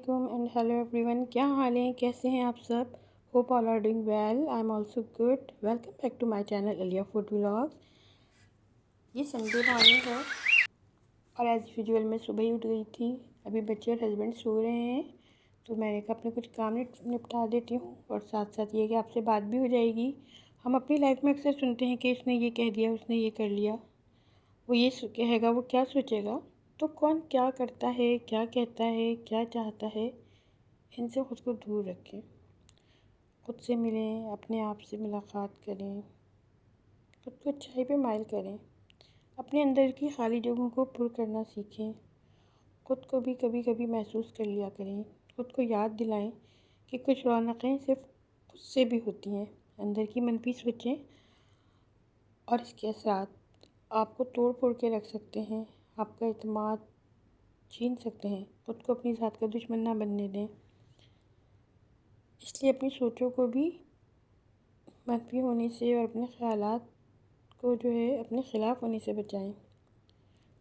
वालेकुम and hello everyone. क्या हाल है, कैसे हैं आप सब? Hope all are doing well. I am also good. Welcome back to my channel Aliya food vlogs. ये संडे मॉर्निंग है और एज़ यूजुअल मैं सुबह ही उठ गई थी। अभी बच्चे और हस्बैंड सो रहे हैं तो मैंने कहा अपने कुछ काम निपटा देती हूँ और साथ साथ ये कि आपसे बात भी हो जाएगी। हम अपनी लाइफ में अक्सर सुनते हैं कि इसने ये कह दिया, उसने ये कर लिया, वो ये कहेगा, वो क्या सोचेगा। तो कौन क्या करता है, क्या कहता है, क्या चाहता है, इनसे खुद को दूर रखें। खुद से मिलें, अपने आप से मुलाकात करें, खुद को अच्छाई पे माइल करें, अपने अंदर की खाली जगहों को पुर करना सीखें। खुद को भी कभी कभी महसूस कर लिया करें। खुद को याद दिलाएं कि कुछ रौनकें सिर्फ खुद से भी होती हैं। अंदर की मनफी सोचें और इसके असरात आपको तोड़ फोड़ के रख सकते हैं, आपका एतमाद छीन सकते हैं। खुद को अपनी ज़ात का दुश्मन ना बनने दें। इसलिए अपनी सोचों को भी मनफी होने से और अपने ख़यालात को जो है अपने ख़िलाफ़ होने से बचाएं।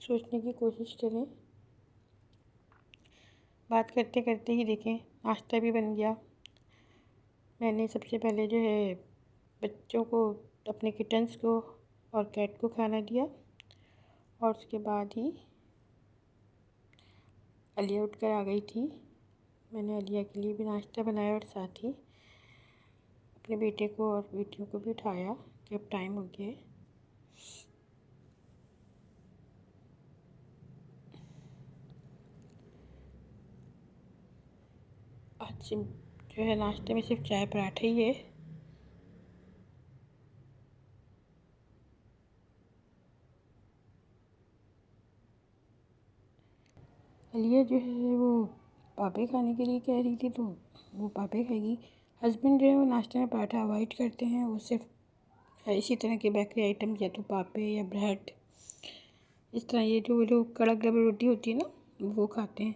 सोचने की कोशिश करें। बात करते करते ही देखें नाश्ता भी बन गया। मैंने सबसे पहले जो है बच्चों को, अपने किटन्स को और कैट को खाना दिया और उसके बाद ही अलिया उठ कर आ गई थी। मैंने अलिया के लिए भी नाश्ता बनाया और साथ ही अपने बेटे को और बेटियों को भी उठाया कि अब टाइम हो गया है। आज जो है नाश्ते में सिर्फ चाय पराठा ही है। अलिया जो है वो पापे खाने के लिए कह रही थी तो वो पापे खाएगी। हस्बैंड जो है वो नाश्ते में पराठा अवॉइड करते हैं। वो सिर्फ इसी तरह के बेकरी आइटम या तो पापे या ब्रेड, इस तरह ये जो कड़क डबल रोटी होती है ना, वो खाते हैं।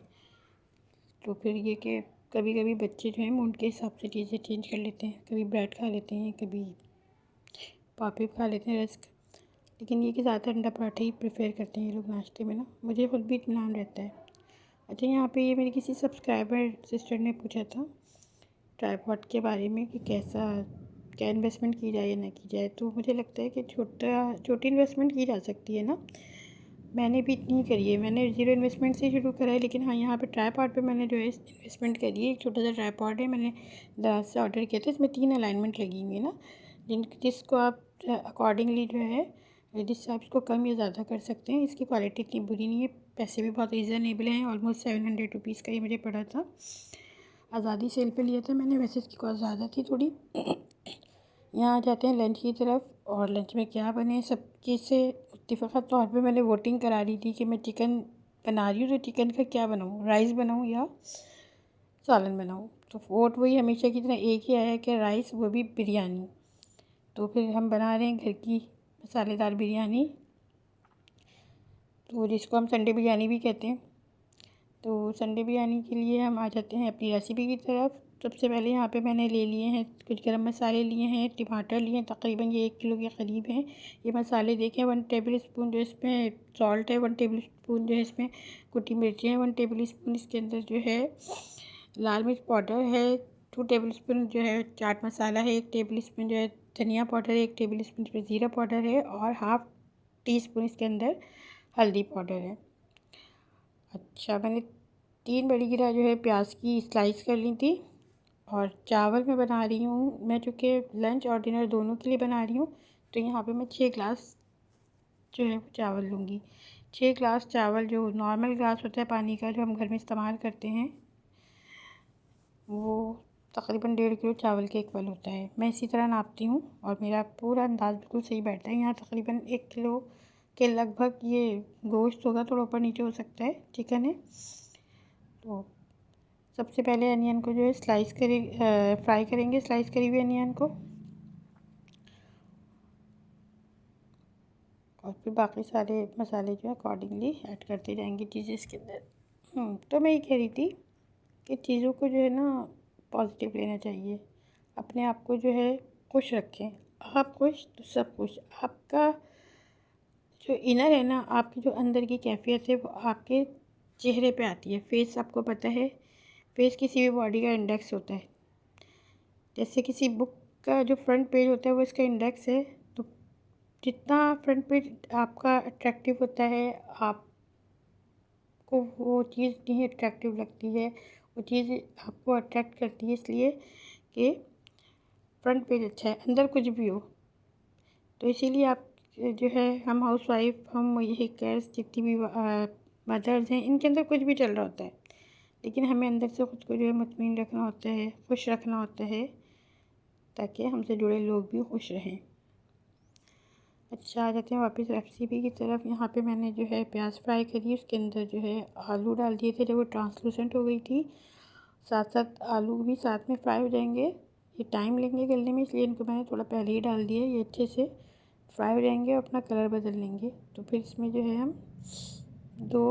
तो फिर ये कि कभी कभी बच्चे जो हैं मूड के हिसाब से चीज़ें चेंज कर लेते हैं। कभी ब्रेड खा लेते हैं, कभी पापे खा लेते हैं, रस्क। लेकिन ये कि ज़्यादा अंडा पराठा ही प्रेफर करते हैं ये लोग नाश्ते में ना। मुझे खुद भी इत्मीनान रहता है। अच्छा, यहाँ पे ये मेरी किसी सब्सक्राइबर सिस्टर ने पूछा था ट्राइपॉड के बारे में कि क्या इन्वेस्टमेंट की जाए या ना की जाए। तो मुझे लगता है कि छोटी इन्वेस्टमेंट की जा सकती है ना। मैंने भी इतनी करी है, मैंने ज़ीरो इन्वेस्टमेंट से शुरू करा है। लेकिन हाँ, यहाँ पे ट्राइपॉड पे मैंने जो है इन्वेस्टमेंट करी है। एक छोटा सा ट्राइपॉड है, मैंने दराज से ऑर्डर किया था। इसमें 3 अलाइनमेंट लगी हुई है ना, जिसको आप अकॉर्डिंगली जो है जिससे आप इसको कम या ज़्यादा कर सकते हैं। इसकी क्वालिटी इतनी बुरी नहीं है, पैसे भी बहुत रीज़नेबल हैं। ऑलमोस्ट 700 रुपीज़ का ये मुझे पड़ा था। आज़ादी सेल पे लिया था मैंने, वैसे इसकी कॉस्ट ज़्यादा थी थोड़ी। यहाँ आ जाते हैं लंच की तरफ। और लंच में क्या बने, सब चीज़ से इत्तेफाक़ा तौर पे मैंने वोटिंग करा रही थी कि मैं चिकन बना रही हूँ तो चिकन का क्या बनाऊँ, राइस बनाऊँ या सालन बनाऊँ। तो वोट वही हमेशा की तरह एक ही आया कि राइस, वो भी बिरयानी। तो फिर हम बना रहे हैं घर की मसालेदार बिरयानी, तो जिसको हम संडे बिरयानी भी कहते हैं। तो संडे बिरयानी के लिए हम आ जाते हैं अपनी रेसिपी की तरफ। सबसे पहले यहाँ पे मैंने ले लिए हैं कुछ गरम मसाले लिए हैं, टमाटर लिए हैं, तकरीबन ये 1 किलो के करीब हैं। ये मसाले देखें, 1 टेबल स्पून जो इसमें सॉल्ट है, 1 टेबल स्पून जो है इसमें कुटी मिर्ची है, 1 टेबल स्पून इसके अंदर जो है लाल मिर्च पाउडर है, 2 टेबल स्पून जो है चाट मसाला है, 1 टेबल स्पून जो है धनिया पाउडर है, 1 टेबल स्पून इसमें ज़ीरा पाउडर है और हाफ़ टी स्पून इसके अंदर हल्दी पाउडर है। अच्छा, मैंने 3 बड़ी गिरा जो है प्याज की स्लाइस कर ली थी। और चावल मैं बना रही हूँ, मैं चूँकि लंच और डिनर दोनों के लिए बना रही हूँ, तो यहाँ पे मैं 6 ग्लास जो है वो चावल लूँगी। 6 ग्लास चावल, जो नॉर्मल ग्लास होता है पानी का जो हम घर में इस्तेमाल करते हैं, वो तकरीबन 1.5 किलो चावल के इक्वल होता है। मैं इसी तरह नापती हूँ और मेरा पूरा अंदाज़ बिल्कुल सही बैठता है। यहाँ तकरीबन 1 किलो के लगभग ये गोश्त होगा, थोड़ा ऊपर नीचे हो सकता है, चिकन है। तो सबसे पहले अनियन को जो है फ्राई करेंगे, स्लाइस करी हुई अनियन को, और फिर बाकी सारे मसाले जो है अकॉर्डिंगली ऐड करते जाएंगे चीज़ें इसके अंदर। तो मैं ये कह रही थी कि चीज़ों को जो है ना पॉजिटिव लेना चाहिए। अपने आप को जो है खुश रखें। आप खुश तो सब खुश। आपका जो इनर है ना, आपकी जो अंदर की कैफियत है, वो आपके चेहरे पे आती है। फेस आपको पता है, फेस किसी भी बॉडी का इंडेक्स होता है। जैसे किसी बुक का जो फ्रंट पेज होता है वो इसका इंडेक्स है। तो जितना फ्रंट पेज आपका अट्रैक्टिव होता है, आपको वो चीज़ नहीं अट्रैक्टिव लगती है, वो चीज़ आपको अट्रैक्ट करती है इसलिए कि फ्रंट पेज अच्छा है, अंदर कुछ भी हो। तो इसीलिए आप जो है, हम हाउसवाइफ, हम यही गर्ल्स जितनी भी मदर्स हैं, इनके अंदर कुछ भी चल रहा होता है, लेकिन हमें अंदर से खुद को जो है मुतमईन रखना होता है, खुश रखना होता है, ताकि हमसे जुड़े लोग भी खुश रहें। अच्छा, आ जाते हैं वापस रेसिपी की तरफ। यहाँ पे मैंने जो है प्याज फ्राई करी, उसके अंदर जो है आलू डाल दिए थे जब वो ट्रांसलूसेंट हो गई थी। साथ साथ आलू भी साथ में फ्राई हो जाएंगे, ये टाइम लेंगे गलने में, इसलिए इनको मैंने थोड़ा पहले ही डाल दिया। ये अच्छे से फ्राई हो जाएंगे और अपना कलर बदल लेंगे। तो फिर इसमें जो है हम 2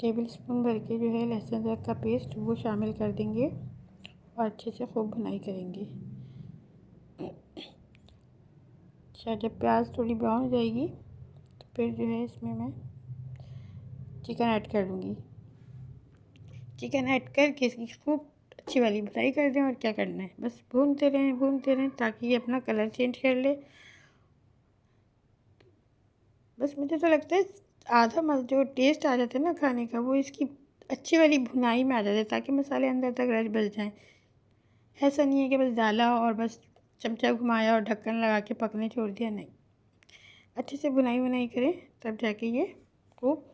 टेबल स्पून भर के जो है लहसुन अदरक का पेस्ट वो शामिल कर देंगे और अच्छे से खूब भुनाई करेंगे। अच्छा, जब प्याज थोड़ी ब्राउन हो जाएगी तो फिर जो है इसमें मैं चिकन ऐड कर दूँगी। चिकन ऐड करके इसकी खूब अच्छी वाली भुनाई कर दें। और क्या करना है, बस भूनते रहें ताकि ये अपना कलर चेंज कर ले। बस मुझे तो लगता है आधा जो टेस्ट आ जाता है ना खाने का, वो इसकी अच्छी वाली भुनाई में आ जाता है, ताकि मसाले अंदर तक रच बस जाएँ। ऐसा नहीं है कि बस डाला और बस चमचा घुमाया और ढक्कन लगा के पकने छोड़ दिया, नहीं। अच्छे से भुनाई करें, तब जाके ये खूब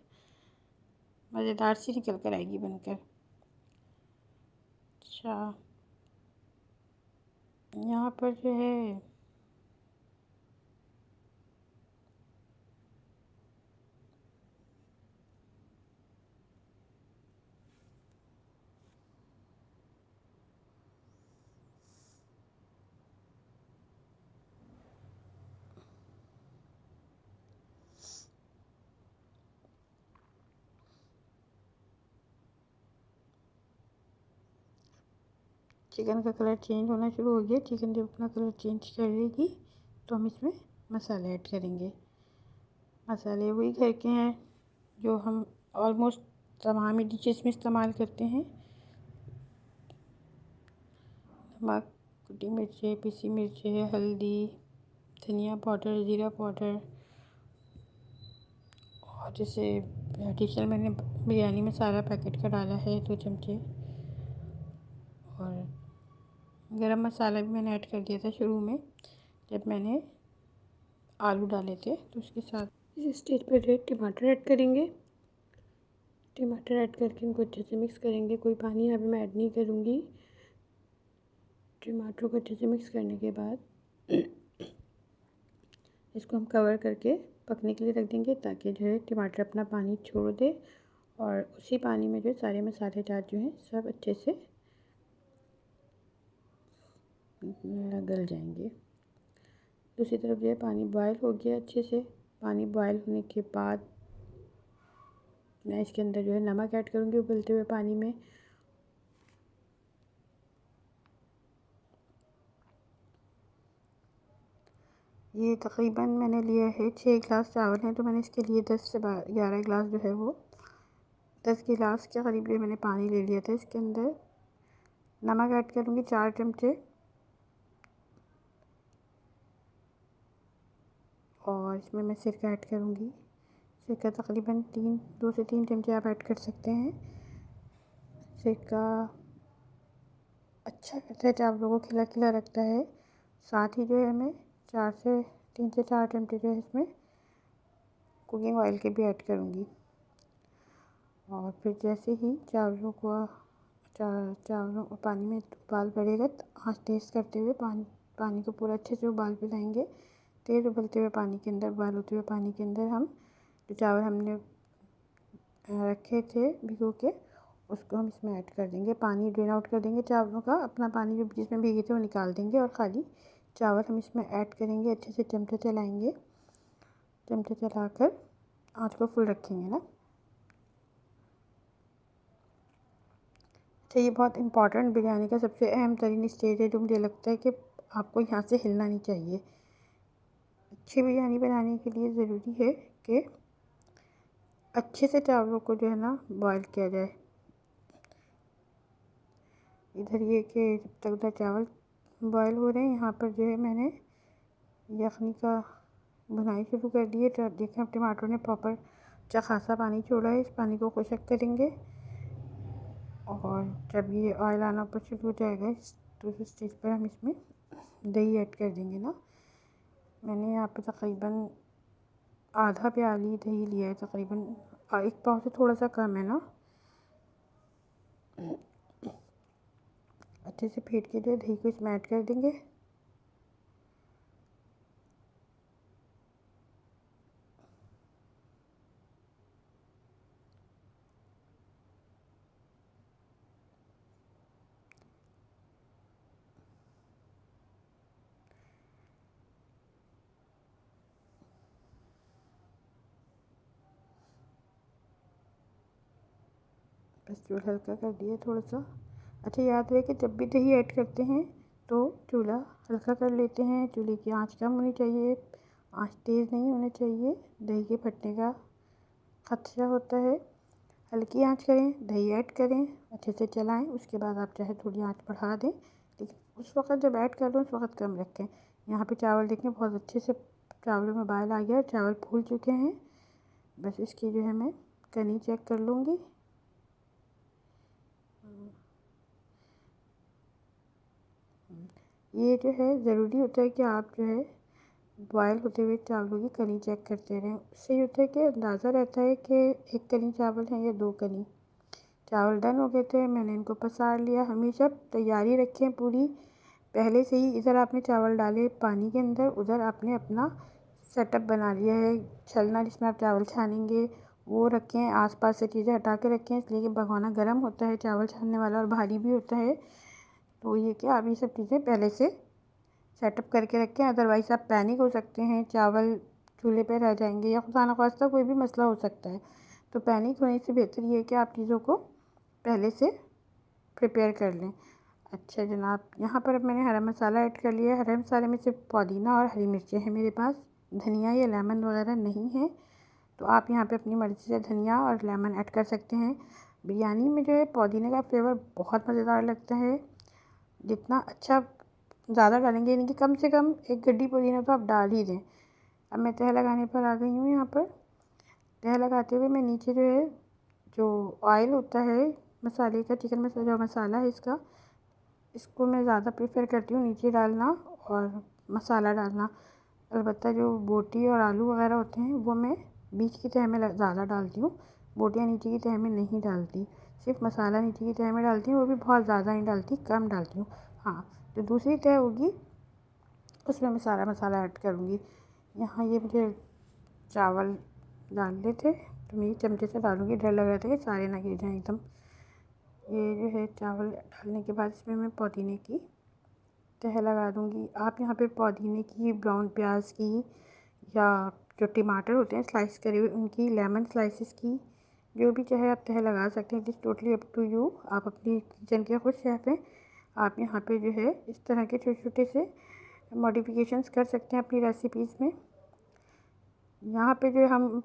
मज़ेदार सी निकल कर आएगी बनकर। अच्छा, यहाँ पर जो है चिकन का कलर चेंज होना शुरू हो गया। चिकन जब अपना कलर चेंज कर लेगी तो हम इसमें मसाले ऐड करेंगे। मसाले वही घर के हैं जो हम ऑलमोस्ट तमाम डिशेस में इस्तेमाल करते हैं। नमक, कुटी मिर्चें, पिसी मिर्चें, हल्दी, धनिया पाउडर, ज़ीरा पाउडर, और जैसे एडिशनल मैंने बिरयानी मसाला पैकेट का डाला है 2 चमचे, और गरम मसाला भी मैंने ऐड कर दिया था शुरू में जब मैंने आलू डाले थे। तो उसके साथ इस स्टेज पर जो टमाटर ऐड करेंगे। टमाटर ऐड करके इनको अच्छे से मिक्स करेंगे। कोई पानी यहाँ पे मैं ऐड नहीं करूँगी। टमाटर को अच्छे से मिक्स करने के बाद इसको हम कवर करके पकने के लिए रख देंगे, ताकि जो है टमाटर अपना पानी छोड़ दे और उसी पानी में जो है सारे मसालेदार जो हैं सब अच्छे से गल जाएंगे। दूसरी तरफ जो है पानी बॉयल हो गया अच्छे से। पानी बॉयल होने के बाद मैं इसके अंदर जो है नमक ऐड करूँगी उबलते हुए पानी में। ये तकरीबन मैंने लिया है 6 गिलास चावल हैं, तो मैंने इसके लिए 10 से 11 गिलास जो है वो 10 गिलास के करीब जो मैंने पानी ले लिया था। इसके अंदर नमक ऐड करूँगी 4 चमचे, और इसमें मैं सिरका ऐड करूँगी। सिरका तकरीबन 2 से 3 चमचे आप ऐड कर सकते हैं। सिरका अच्छा करता है चावलों को, खिला खिला रखता है। साथ ही जो है हमें 3 से 4 चमचे जो है इसमें कुकिंग ऑयल के भी ऐड करूँगी। और फिर जैसे ही चावलों पानी में उबाल पड़ेगा तो आँच तेज़ करते हुए पानी को पूरा अच्छे से उबाल पे लाएंगे। तेज़ उबलते हुए पानी के अंदर, उबाल होते हुए पानी के अंदर हम जो चावल हमने रखे थे भिगो के, उसको हम इसमें ऐड कर देंगे। पानी ड्रेन आउट कर देंगे चावलों का, अपना पानी जो जिसमें भीगे थे वो निकाल देंगे और खाली चावल हम इसमें ऐड करेंगे। अच्छे से चमचे चलाएंगे, चमचे चलाकर आँच को फुल रखेंगे ना। अच्छा, ये बहुत इम्पॉर्टेंट बिरयानी का सबसे अहम तरीन स्टेज है, जो मुझे लगता है कि आपको यहाँ से हिलना नहीं चाहिए। अच्छी बिरयानी बनाने के लिए ज़रूरी है कि अच्छे से चावलों को जो है ना बॉईल किया जाए। इधर ये कि जब तक उधर चावल बॉईल हो रहे हैं, यहाँ पर जो है मैंने यखनी का भुनाई शुरू कर दी है। तो देखें अब टमाटर ने प्रॉपर अच्छा खासा पानी छोड़ा है। इस पानी को खुशक करेंगे और जब ये ऑयल आना ऊपर शुरू हो जाएगा तो उस स्टेज पर हम इसमें दही ऐड कर देंगे ना। मैंने यहाँ पे तकरीबन आधा प्याली दही लिया है, तकरीबन 1 पाव से थोड़ा सा कम है ना। अच्छे से फेंट के जो दही को इसमें ऐड कर देंगे। बस चूल्हा हल्का कर दिया थोड़ा सा। अच्छा याद रहे कि जब भी दही ऐड करते हैं तो चूल्हा हल्का कर लेते हैं। चूल्हे की आंच कम होनी चाहिए, आंच तेज़ नहीं होनी चाहिए, दही के फटने का खदशा होता है। हल्की आंच करें, दही ऐड करें, अच्छे से चलाएं। उसके बाद आप चाहे थोड़ी आंच बढ़ा दें, लेकिन उस वक्त जब ऐड कर लो उस वक्त कम रखें। यहाँ पे चावल देखें बहुत अच्छे से चावलों में उबाल आ गया, चावल फूल चुके हैं। बस इसकी जो है मैं कनी चेक कर लूँगी। ये जो है ज़रूरी होता है कि आप जो है बॉयल होते हुए चावलों की कनी चेक करते रहें। उससे ये होता है कि अंदाज़ा रहता है कि 1 कनी चावल हैं या 2 कनी। चावल डन हो गए थे, मैंने इनको पसार लिया। हमेशा तैयारी रखें पूरी पहले से ही। इधर आपने चावल डाले पानी के अंदर, उधर आपने अपना सेटअप बना लिया है छलना जिसमें आप चावल छानेंगे, वो रखें। आसपास से चीज़ें हटा के रखें, इसलिए कि भगोना गर्म होता है चावल छानने वाला और भारी भी होता है। तो ये कि आप ये सब चीज़ें पहले से सेटअप करके रखें, अदरवाइज़ आप पैनिक हो सकते हैं, चावल चूल्हे पे रह जाएंगे या खुदा न खास्ता कोई भी मसला हो सकता है। तो पैनिक होने से बेहतर ये है कि आप चीज़ों को पहले से प्रिपेयर कर लें। अच्छा जनाब, यहाँ पर अब मैंने हरा मसाला ऐड कर लिया। हरे मसाले में सिर्फ पुदीना और हरी मिर्चें हैं मेरे पास, धनिया या लेमन वगैरह नहीं है। तो आप यहाँ पे अपनी मर्ज़ी से धनिया और लेमन ऐड कर सकते हैं। बिरयानी में जो है पुदीने का फ्लेवर बहुत मज़ेदार लगता है। जितना अच्छा ज़्यादा डालेंगे, यानी कि कम से कम 1 गड्डी पुदीना तो आप डाल ही दें। अब मैं तह लगाने पर आ गई हूँ। यहाँ पर तह लगाते हुए मैं नीचे जो है जो ऑयल होता है मसाले का, चिकन मसाला जो मसाला है इसको मैं ज़्यादा प्रेफर करती हूँ नीचे डालना और मसाला डालना। अलबत्ता जो बोटी और आलू वगैरह होते हैं वो मैं बीच की तह में ज़्यादा डालती हूँ, बोटियाँ नीचे की तह में नहीं डालती। सिर्फ मसाला नीचे की तह में डालती हूँ, वो भी बहुत ज़्यादा नहीं डालती, कम डालती हूँ। हाँ, जो दूसरी तह होगी उसमें मैं सारा मसाला ऐड करूँगी। यहाँ ये मुझे चावल डालने थे तो मैं चमचे से डालूँगी, डर लग रहा था कि सारे ना गिर जाएँ एकदम। ये जो है चावल डालने के बाद इसमें मैं पुदीने की तह लगा दूँगी। आप यहाँ पे पुदीने की, ब्राउन प्याज की या जो टमाटर होते हैं स्लाइस करे हुए उनकी, लेमन स्लाइसेस की, जो भी चाहे आप तह लगा सकते हैं। It is totally up to you, आप अपनी किचन के खुद शेफ़ हैं। आप यहाँ पे जो है इस तरह के छोटे छोटे से मॉडिफिकेशंस कर सकते हैं अपनी रेसिपीज़ में। यहाँ पे जो हम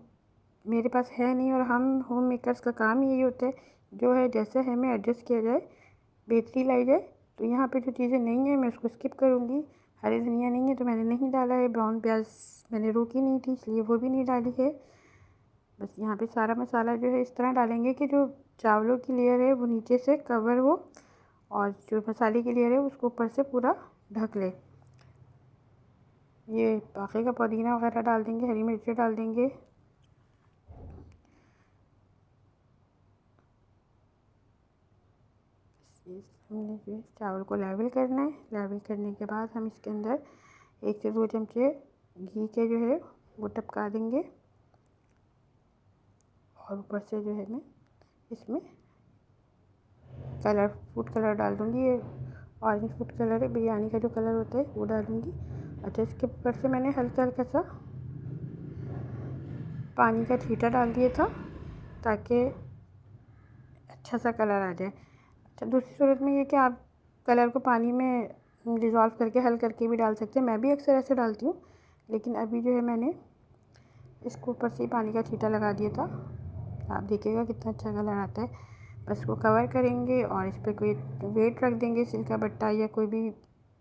मेरे पास है नहीं, और हम होम मेकर्स का काम यही होता है जो है जैसा है मैं एडजस्ट किया जाए, बेहतरी लाई जाए। तो यहाँ पे जो चीज़ें नहीं हैं मैं उसको स्किप करूँगी। हरी धनिया नहीं है तो मैंने नहीं डाला है, ब्राउन प्याज मैंने रोकी नहीं थी इसलिए वो भी नहीं डाली है। बस यहाँ पे सारा मसाला जो है इस तरह डालेंगे कि जो चावलों की लेयर है वो नीचे से कवर हो और जो मसाले की लेयर है उसको ऊपर से पूरा ढक ले। ये बाकी का पुदीना वगैरह डाल देंगे, हरी मिर्ची डाल देंगे। हमने जो है चावल को लेवल करना है। लेवल करने के बाद हम इसके अंदर 1 से 2 चमचे घी के जो है वो टपका देंगे और ऊपर से जो है मैं इसमें कलर, फूड कलर डाल दूँगी। ये ऑरेंज फूड कलर है, बिरयानी का जो कलर होता है वो डालूँगी। अच्छा, इसके ऊपर से मैंने हल्का हल्का सा पानी का छींटा डाल दिया था ताकि अच्छा सा कलर आ जाए। अच्छा, दूसरी सूरत में ये कि आप कलर को पानी में डिज़ोल्व करके हल करके भी डाल सकते हैं, मैं भी अक्सर ऐसे डालती हूँ। लेकिन अभी जो है मैंने इसको ऊपर से ही पानी का छींटा लगा दिया था आप देखिएगा कितना अच्छा कलर आता है। बस को कवर करेंगे और इस पर कोई वेट रख देंगे, सिल्का बट्टा या कोई भी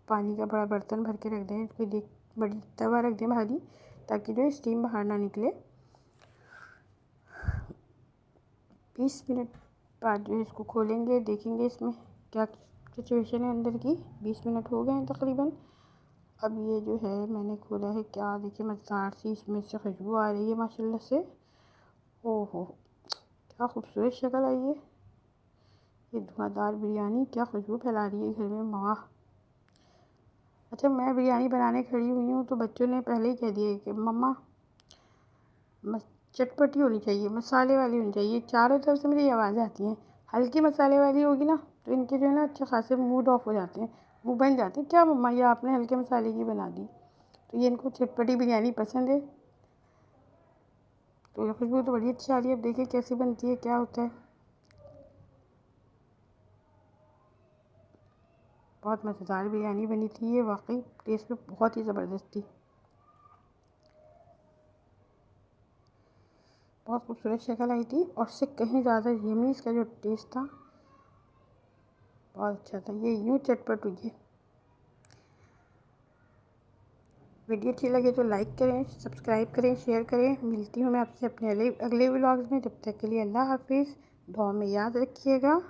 पानी का बड़ा बर्तन भर के रख दें, कोई बड़ी तवा रख दें भारी, ताकि जो स्टीम बाहर ना निकले। 20 मिनट बाद जो इसको खोलेंगे, देखेंगे इसमें क्या सिचुएशन है अंदर की। 20 मिनट हो गए हैं तकरीबन। अब ये जो है मैंने खोला है, क्या देखिए मज़ेदार सी इसमें से खुशबू आ रही है माशाल्लाह से। ओहो, क्या खूबसूरत शक्ल आई है। ये धुआंधार बिरयानी क्या खुशबू फैला रही है घर में, वाह। अच्छा, मैं बिरयानी बनाने खड़ी हुई हूँ तो बच्चों ने पहले ही कह दिया कि मम्मा चटपटी होनी चाहिए, मसाले वाली होनी चाहिए। चारों तरफ से मेरी आवाज़ें आती हैं। हल्की मसाले वाली होगी ना तो इनके जो है ना अच्छे खासे मूड ऑफ हो जाते हैं, मुँह बन जाते हैं। क्या मम्मा ये आपने हल्के मसाले की बना दी? तो ये इनको चटपटी बिरयानी पसंद है। तो खुशबू तो बड़ी अच्छी आ रही है। अब देखिए कैसी बनती है, क्या होता है। बहुत मज़ेदार बिरयानी बनी थी ये, वाकई टेस्ट में बहुत ही ज़बरदस्त थी। बहुत खूबसूरत शक्ल आई थी और उससे कहीं ज़्यादा यमी इसका जो टेस्ट था, बहुत अच्छा था। ये यूँ चटपट हुई है। वीडियो अच्छी लगे तो लाइक करें, सब्सक्राइब करें, शेयर करें। मिलती हूँ मैं आपसे अपने अगले व्लॉग्स में। जब तक के लिए अल्लाह हाफिज़। दुआ में याद रखिएगा।